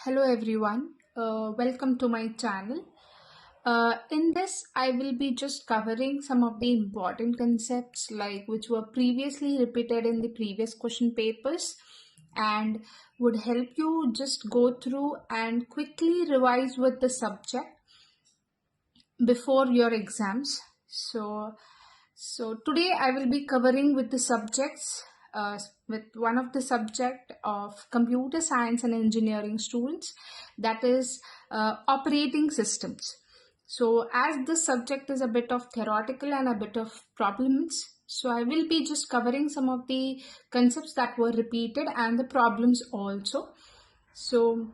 Hello everyone, welcome to my channel. In this, I will be just covering some of the important concepts which were previously repeated in the previous question papers and would help you just go through and quickly revise with the subject before your exams. So today I will be covering with the subjects with one of the subject of computer science and engineering students, that is operating systems. So as this subject is a bit of theoretical and a bit of problems, so I will be just covering some of the concepts that were repeated and the problems also. So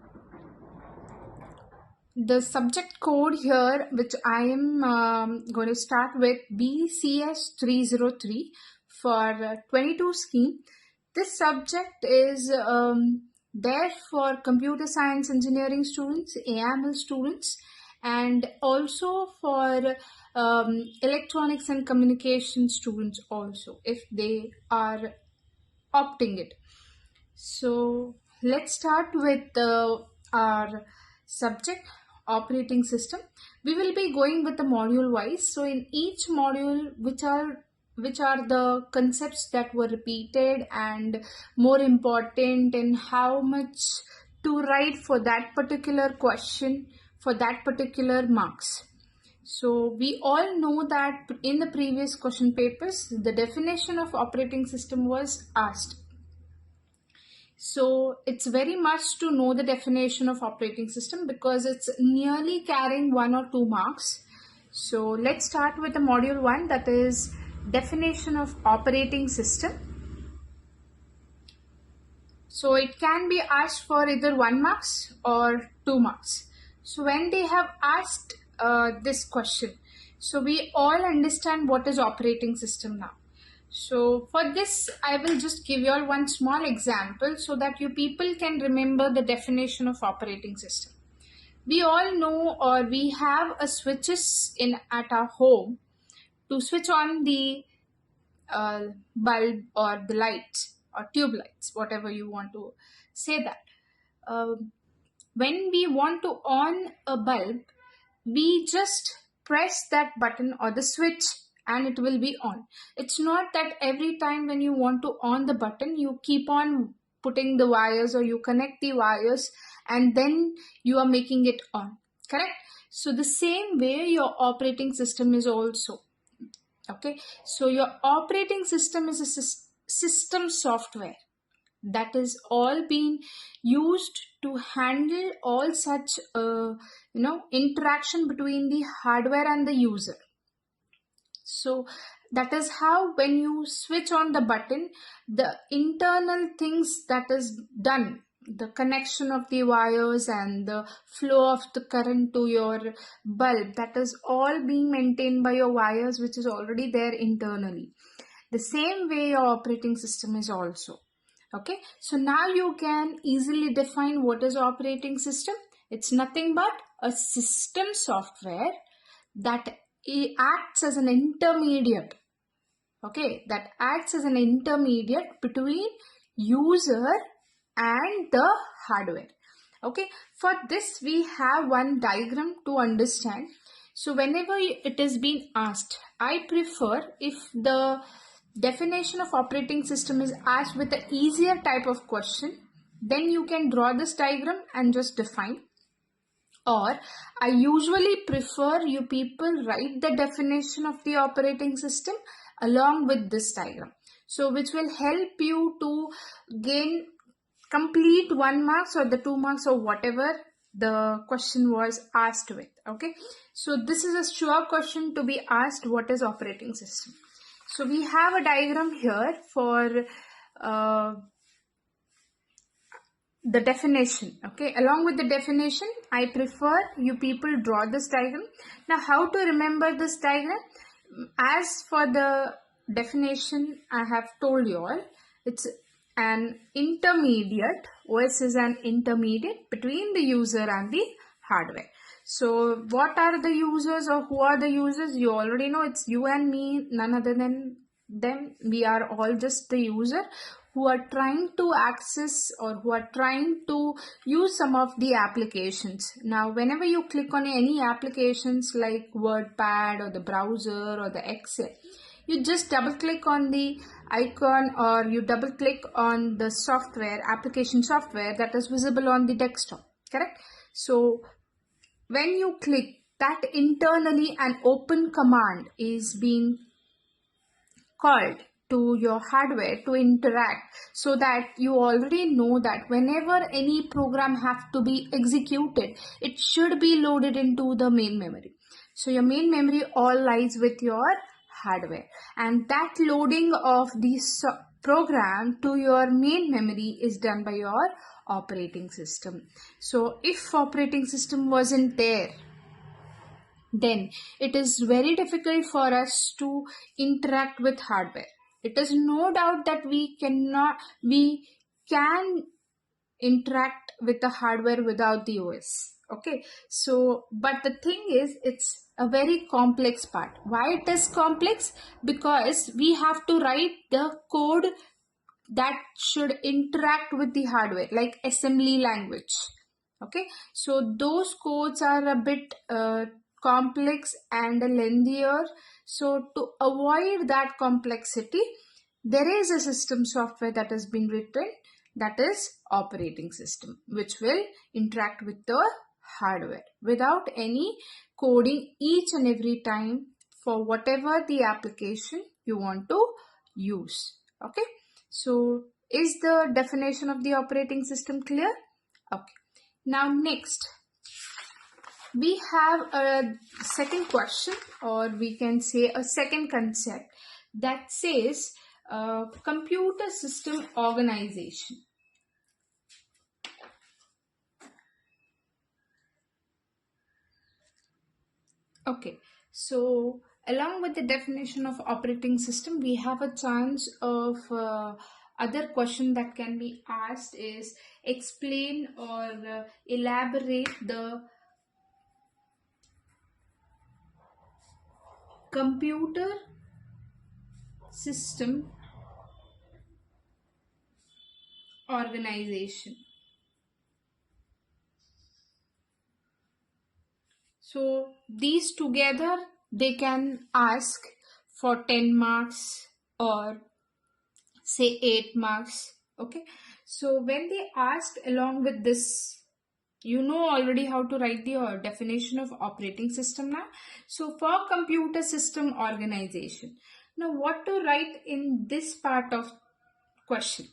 the subject code here, which I am going to start with, BCS303 for 22 scheme. This subject is there for computer science engineering students, AML students, and also for electronics and communication students also, if they are opting it. So let's start with our subject, operating system. We will be going with the module wise. So in each module, which are the concepts that were repeated and more important, and how much to write for that particular question, for that particular marks. So we all know that in the previous question papers, the definition of operating system was asked. So it's very much to know the definition of operating system because it's nearly carrying 1 or 2 marks. So let's start with the module 1, that is definition of operating system. So it can be asked for either 1 marks or 2 marks. So when they have asked this question, so we all understand what is operating system now. So for this, I will just give you all one small example so that you people can remember the definition of operating system. We all know, or we have a switches at our home to switch on the bulb or the lights or tube lights, whatever you want to say that. When we want to on a bulb, we just press that button or the switch and it will be on. It's not that every time when you want to on the button, you keep on putting the wires or you connect the wires and then you are making it on, correct? So the same way your operating system is also. Okay, so your operating system is a system software that is all being used to handle all such interaction between the hardware and the user. So that is how when you switch on the button, the internal things that is done, the connection of the wires and the flow of the current to your bulb, that is all being maintained by your wires, which is already there internally. The same way your operating system is also. Okay, so now you can easily define what is operating system. It's nothing but a system software that acts as an intermediate. Okay, that acts as an intermediate between user and the hardware. Okay, for this we have one diagram to understand. So whenever it is being asked, I prefer if the definition of operating system is asked with an easier type of question, then you can draw this diagram and just define. Or I usually prefer you people write the definition of the operating system along with this diagram. So which will help you to gain complete 1 marks or the 2 marks or whatever the question was asked with. Okay, so this is a sure question to be asked, what is operating system. So we have a diagram here for the definition. Okay, along with the definition, I prefer you people draw this diagram. Now how to remember this diagram? As for the definition, I have told you all, it's an intermediate. OS is an intermediate between the user and the hardware. So what are the users or who are the users? You already know, it's you and me, none other than them. We are all just the user who are trying to access or who are trying to use some of the applications. Now, whenever you click on any applications like WordPad or the browser or the Excel, you just double click on the icon or you double click on the software, application software that is visible on the desktop, correct? So when you click that, internally an open command is being called to your hardware to interact, so that you already know that whenever any program have to be executed, it should be loaded into the main memory. So your main memory all lies with your hardware, and that loading of this program to your main memory is done by your operating system. So if operating system wasn't there, then it is very difficult for us to interact with hardware. It is no doubt that we can interact with the hardware without the OS. Okay, so but the thing is, it's a very complex part. Why it is complex? Because we have to write the code that should interact with the hardware, like assembly language. Okay, so those codes are a bit complex and lengthier. So to avoid that complexity, there is a system software that has been written, that is operating system, which will interact with the hardware without any coding each and every time for whatever the application you want to use. Okay, so is the definition of the operating system clear? Okay, now next we have a second question, or we can say a second concept, that says computer system organization. Okay, so along with the definition of operating system, we have a chance of other question that can be asked is explain or elaborate the computer system organization. So these together, they can ask for 10 marks or say 8 marks. Okay, so when they ask along with this, you know already how to write the definition of operating system now. So for computer system organization, now what to write in this part of question?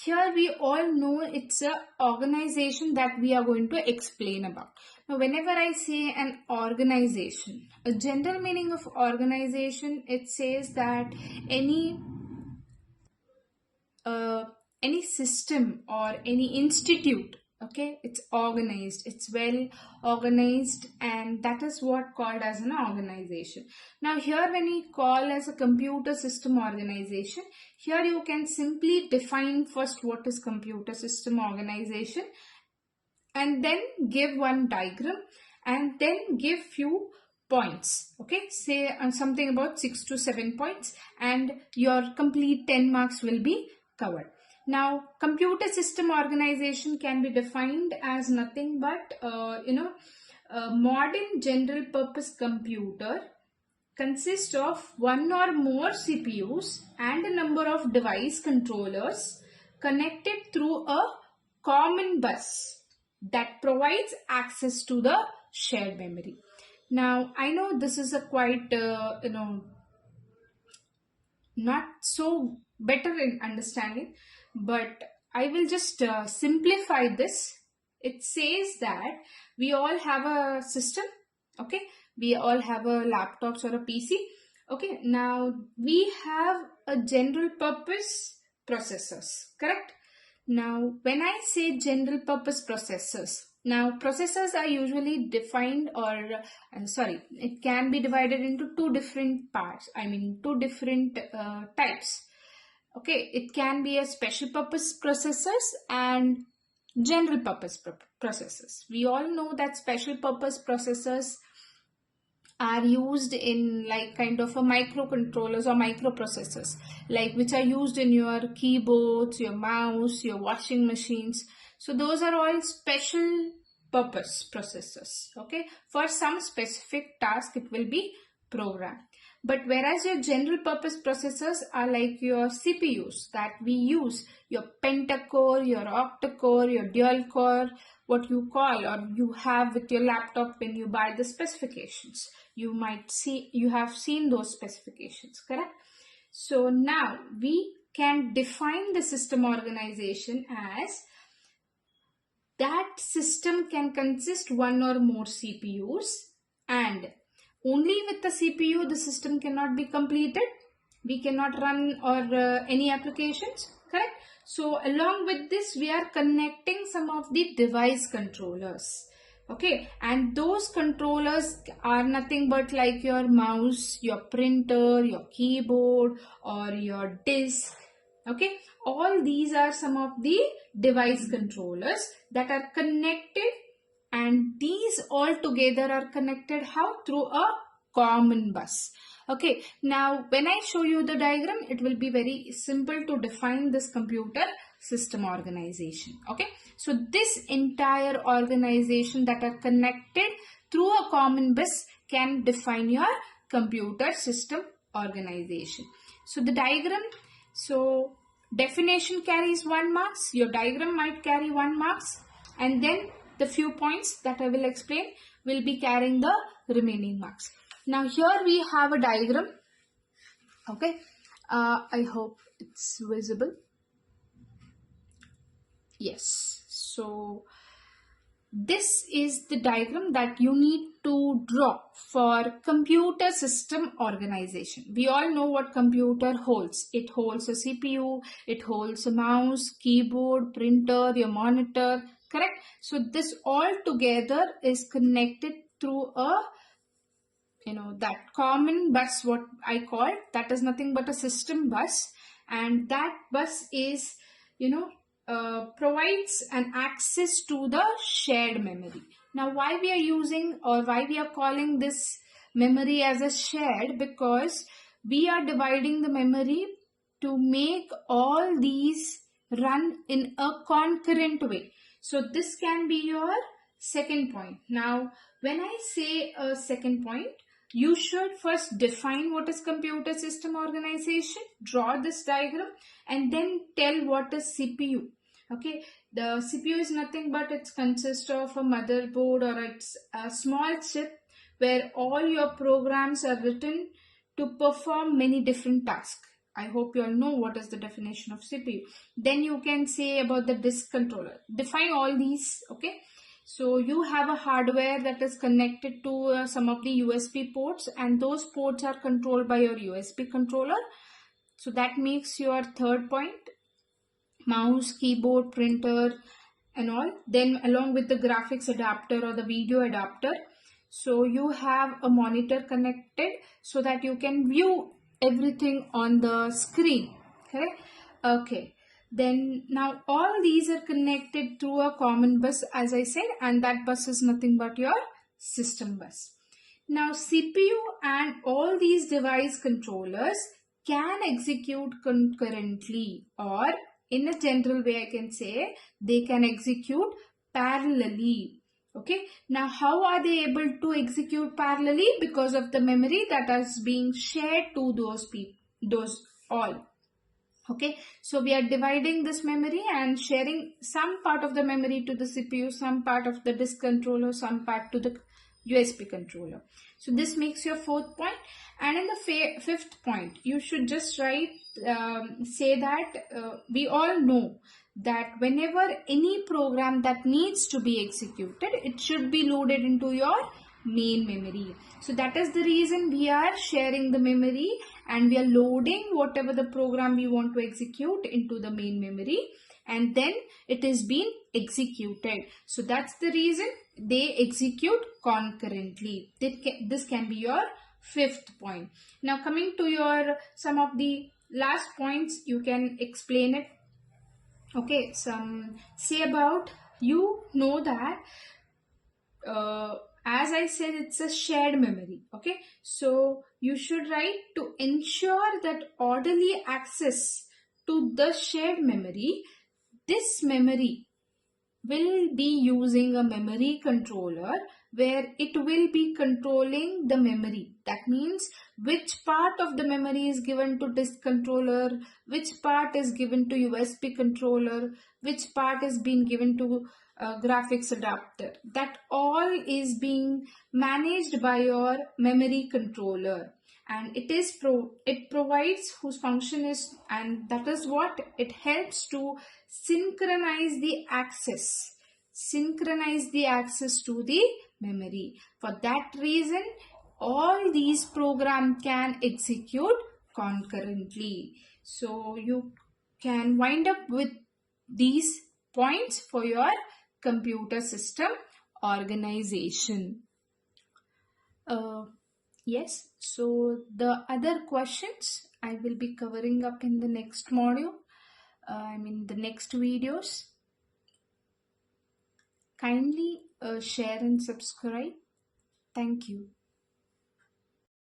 Here we all know it's a organization that we are going to explain about. Now whenever I say an organization, a general meaning of organization, it says that any system or any institute, okay, it's organized, it's well organized, and that is what called as an organization. Now here when we call as a computer system organization, here you can simply define first what is computer system organization, and then give one diagram, and then give few points. Okay, say something about 6 to 7 points, and your complete 10 marks will be covered. Now computer system organization can be defined as nothing but a modern general purpose computer consists of one or more CPUs and a number of device controllers connected through a common bus that provides access to the shared memory. Now I know this is a quite not so better in understanding, but I will just simplify this. It says that we all have a system. Okay, we all have a laptops or a PC. Okay, now we have a general purpose processors, correct? Now when I say general purpose processors, now processors are usually defined, or it can be divided into two different parts, I mean two different types. Okay, it can be a special purpose processors and general purpose processors. We all know that special purpose processors are used in like kind of a microcontrollers or microprocessors, like which are used in your keyboards, your mouse, your washing machines. So those are all special purpose processors. Okay, for some specific task it will be programmed. But whereas your general purpose processors are like your CPUs that we use, your pentacore, your octa-core, your dual core, what you call or you have with your laptop when you buy the specifications. You have seen those specifications, correct? So now we can define the system organization as that system can consist one or more CPUs, and only with the CPU the system cannot be completed. We cannot run or any applications, correct? So along with this we are connecting some of the device controllers. Okay, and those controllers are nothing but like your mouse, your printer, your keyboard, or your disk. Okay, all these are some of the device controllers that are connected, and these all together are connected how? Through a common bus. Okay, now when I show you the diagram, it will be very simple to define this computer system organization. Okay, so this entire organization that are connected through a common bus can define your computer system organization. So the diagram, so definition carries 1 marks, your diagram might carry 1 marks, and then the few points that I will explain will be carrying the remaining marks. Now here we have a diagram. Okay, I hope it's visible. Yes, so this is the diagram that you need to draw for computer system organization. We all know what computer holds. It holds a CPU, it holds a mouse, keyboard, printer, your monitor, correct? So this all together is connected through a that common bus, what I call, that is nothing but a system bus, and that bus is provides an access to the shared memory. Now why we are using or why we are calling this memory as a shared? Because we are dividing the memory to make all these run in a concurrent way. So this can be your second point. Now when I say a second point, you should first define what is computer system organization, draw this diagram, and then tell what is CPU. Okay, the CPU is nothing but it consists of a motherboard, or it's a small chip where all your programs are written to perform many different tasks. I hope you all know what is the definition of CPU. Then you can say about the disk controller. Define all these, okay? So you have a hardware that is connected to some of the USB ports, and those ports are controlled by your USB controller. So that makes your third point. Mouse, keyboard, printer and all. Then along with the graphics adapter or the video adapter, so you have a monitor connected so that you can view everything on the screen, correct? Okay, then now all these are connected through a common bus, as I said, and that bus is nothing but your system bus. Now CPU and all these device controllers can execute concurrently, or in a general way I can say they can execute parallelly. Okay, now how are they able to execute parallelly? Because of the memory that is being shared to those all. Okay, so we are dividing this memory and sharing some part of the memory to the CPU, some part of the disk controller, some part to the USB controller. So this makes your fourth point. And in the fifth point, you should just write, say that we all know that whenever any program that needs to be executed, it should be loaded into your main memory. So that is the reason we are sharing the memory and we are loading whatever the program we want to execute into the main memory, and then it is being executed. So that's the reason they execute concurrently. This can be your fifth point. Now coming to your some of the last points, you can explain it. Okay, say about, you know that as I said, it's a shared memory. Okay, so you should write to ensure that orderly access to the shared memory. This memory will be using a memory controller where it will be controlling the memory. That means which part of the memory is given to disk controller, which part is given to USB controller, which part is being given to graphics adapter. That all is being managed by your memory controller, and it provides whose function is, and that is what it helps to synchronize the access to the memory. For that reason, all these programs can execute concurrently. So you can wind up with these points for your computer system organization. Yes, so the other questions I will be covering up in the next module, the next videos. Kindly share and subscribe. Thank you.